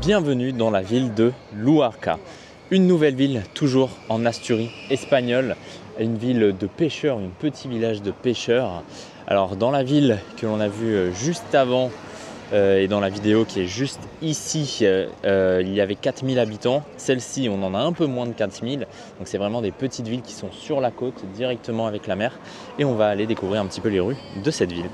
Bienvenue dans la ville de Luarca, une nouvelle ville toujours en Asturie espagnole, une ville de pêcheurs, un petit village de pêcheurs. Alors dans la ville que l'on a vue juste avant et dans la vidéo qui est juste ici, il y avait 4000 habitants. Celle-ci, on en a un peu moins de 4000, donc c'est vraiment des petites villes qui sont sur la côte, directement avec la mer. Et on va aller découvrir un petit peu les rues de cette ville.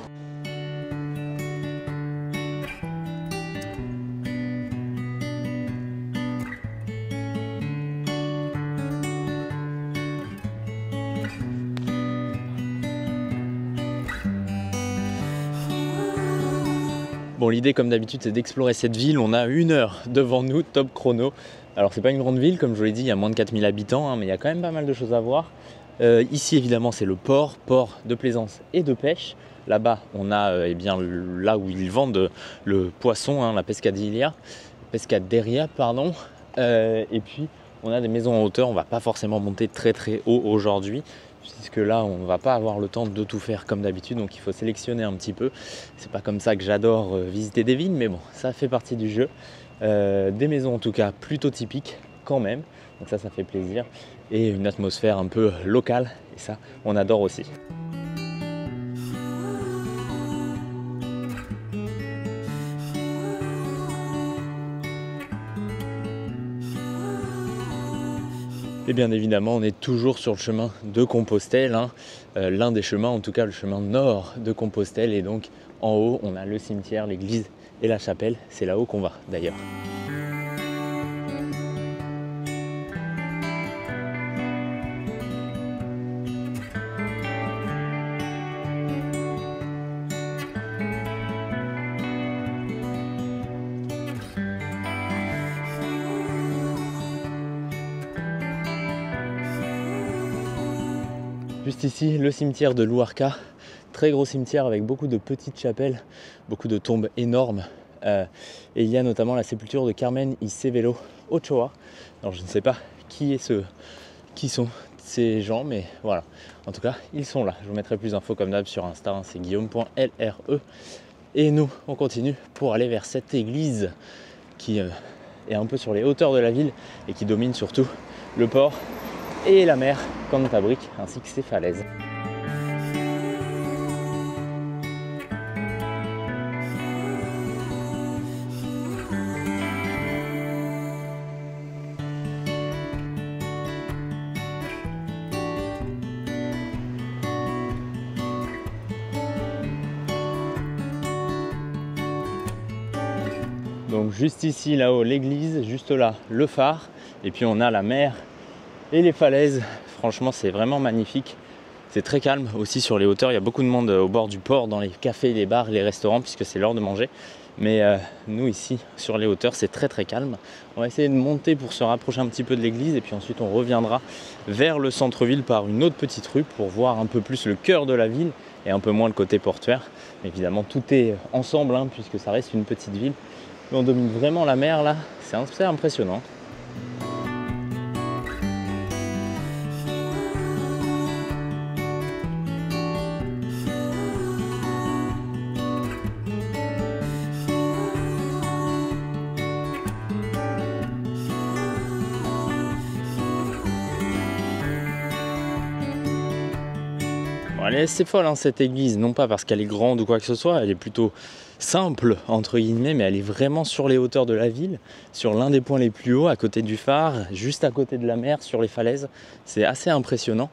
Bon, l'idée comme d'habitude c'est d'explorer cette ville. On a 1 heure devant nous, top chrono. Alors c'est pas une grande ville, comme je vous l'ai dit, il y a moins de 4000 habitants, mais il y a quand même pas mal de choses à voir. Ici évidemment c'est le port de plaisance et de pêche. Là-bas on a là où ils vendent le poisson, la pescaderia, pardon. Et puis on a des maisons en hauteur. On va pas forcément monter très haut aujourd'hui, puisque là on va pas avoir le temps de tout faire comme d'habitude, donc il faut sélectionner un petit peu. C'est pas comme ça que j'adore visiter des villes, mais bon, ça fait partie du jeu. Des maisons en tout cas plutôt typiques quand même, donc ça fait plaisir, et une atmosphère un peu locale, et ça on adore aussi. Et bien évidemment, on est toujours sur le chemin de Compostelle, l'un des chemins, en tout cas le chemin nord de Compostelle. Et donc en haut, on a le cimetière, l'église et la chapelle. C'est là-haut qu'on va d'ailleurs. Juste ici, le cimetière de Luarca, très gros cimetière avec beaucoup de petites chapelles, beaucoup de tombes énormes. Et il y a notamment la sépulture de Carmen y Severo Ochoa. Alors je ne sais pas qui sont ces gens, mais voilà. En tout cas, ils sont là. Je vous mettrai plus d'infos comme d'hab sur Insta, c'est guillaume.lre. Et nous, on continue pour aller vers cette église qui est un peu sur les hauteurs de la ville et qui domine surtout le port et la mer Cantabrique ainsi que ses falaises. Donc juste ici, là-haut, l'église, juste là, le phare, et puis on a la mer et les falaises. Franchement, c'est vraiment magnifique. C'est très calme aussi sur les hauteurs. Il y a beaucoup de monde au bord du port, dans les cafés, les bars, les restaurants, puisque c'est l'heure de manger. Mais nous ici, sur les hauteurs, c'est très calme. On va essayer de monter pour se rapprocher un petit peu de l'église, et puis ensuite on reviendra vers le centre-ville par une autre petite rue pour voir un peu plus le cœur de la ville et un peu moins le côté portuaire. Mais évidemment, tout est ensemble, puisque ça reste une petite ville. Mais on domine vraiment la mer là, c'est assez impressionnant. Elle est assez folle cette église, non pas parce qu'elle est grande ou quoi que ce soit, elle est plutôt simple entre guillemets, mais elle est vraiment sur les hauteurs de la ville, sur l'un des points les plus hauts, à côté du phare, juste à côté de la mer, sur les falaises. C'est assez impressionnant.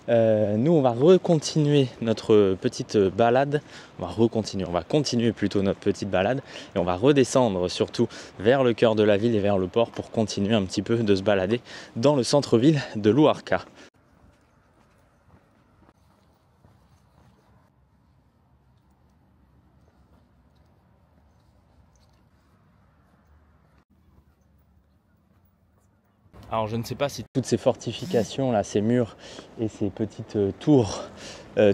Nous on va recontinuer notre petite balade, on va continuer plutôt notre petite balade, et on va redescendre surtout vers le cœur de la ville et vers le port pour continuer un petit peu de se balader dans le centre-ville de Luarca. Alors je ne sais pas si toutes ces fortifications là, ces murs et ces petites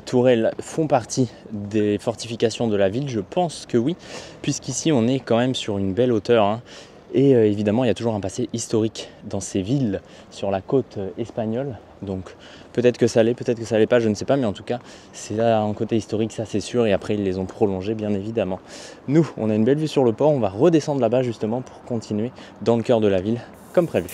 tourelles font partie des fortifications de la ville. Je pense que oui, puisqu'ici on est quand même sur une belle hauteur. Et évidemment il y a toujours un passé historique dans ces villes sur la côte espagnole. Donc peut-être que ça allait, peut-être que ça allait pas, je ne sais pas, mais en tout cas c'est là un côté historique, ça c'est sûr, et après ils les ont prolongés bien évidemment. Nous, on a une belle vue sur le port, on va redescendre là-bas justement pour continuer dans le cœur de la ville comme prévu.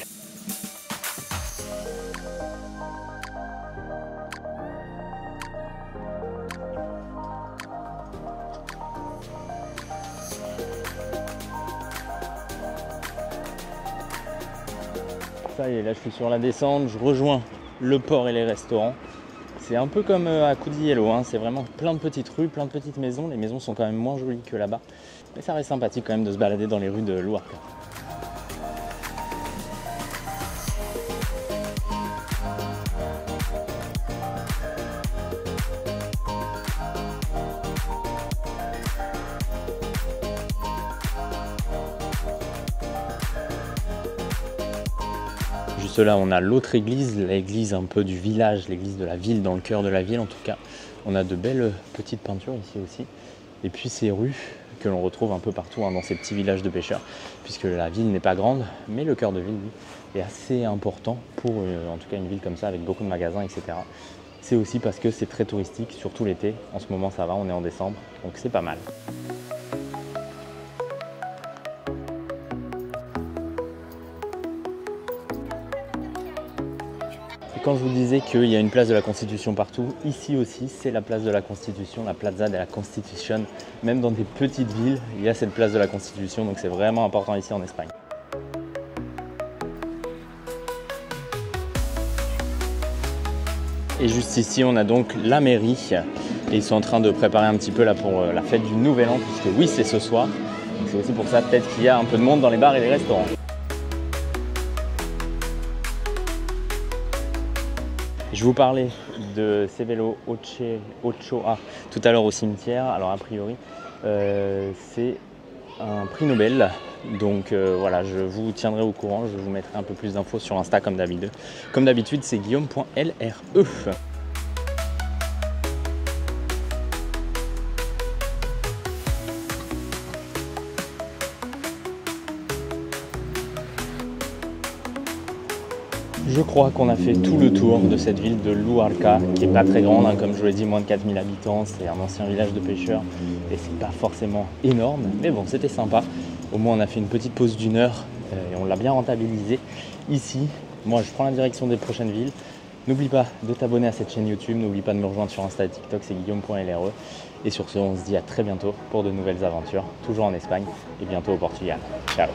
Ça y est, là je suis sur la descente, je rejoins le port et les restaurants. C'est un peu comme à Cudiello, hein. C'est vraiment plein de petites rues, plein de petites maisons. Les maisons sont quand même moins jolies que là-bas, mais ça reste sympathique quand même de se balader dans les rues de Luarca. Juste là, on a l'autre église, l'église un peu du village, l'église de la ville, dans le cœur de la ville en tout cas. On a de belles petites peintures ici aussi. Et puis ces rues que l'on retrouve un peu partout, hein, dans ces petits villages de pêcheurs, puisque la ville n'est pas grande, mais le cœur de ville, lui, est assez important pour en tout cas une ville comme ça, avec beaucoup de magasins, etc. C'est aussi parce que c'est très touristique, surtout l'été. En ce moment, ça va, on est en décembre, donc c'est pas mal. Quand je vous disais qu'il y a une place de la Constitution partout, ici aussi c'est la place de la Constitution, la Plaza de la Constitution. Même dans des petites villes, il y a cette place de la Constitution, donc c'est vraiment important ici en Espagne. Et juste ici, on a donc la mairie. Et ils sont en train de préparer un petit peu là pour la fête du Nouvel An, puisque oui, c'est ce soir. C'est aussi pour ça peut-être qu'il y a un peu de monde dans les bars et les restaurants. Je vous parlais de Severo Ochoa tout à l'heure au cimetière. Alors a priori, c'est un prix Nobel. Donc voilà, je vous tiendrai au courant. Je vous mettrai un peu plus d'infos sur Insta comme d'habitude. Comme d'habitude, c'est guillaume.lre. Je crois qu'on a fait tout le tour de cette ville de Luarca, qui n'est pas très grande, hein, comme je vous l'ai dit, moins de 4000 habitants, c'est un ancien village de pêcheurs et c'est pas forcément énorme, mais bon, c'était sympa. Au moins on a fait une petite pause d'1 heure et on l'a bien rentabilisé. Ici, moi je prends la direction des prochaines villes. N'oublie pas de t'abonner à cette chaîne YouTube, n'oublie pas de me rejoindre sur Insta et TikTok, c'est guillaume.lre. Et sur ce, on se dit à très bientôt pour de nouvelles aventures, toujours en Espagne et bientôt au Portugal. Ciao!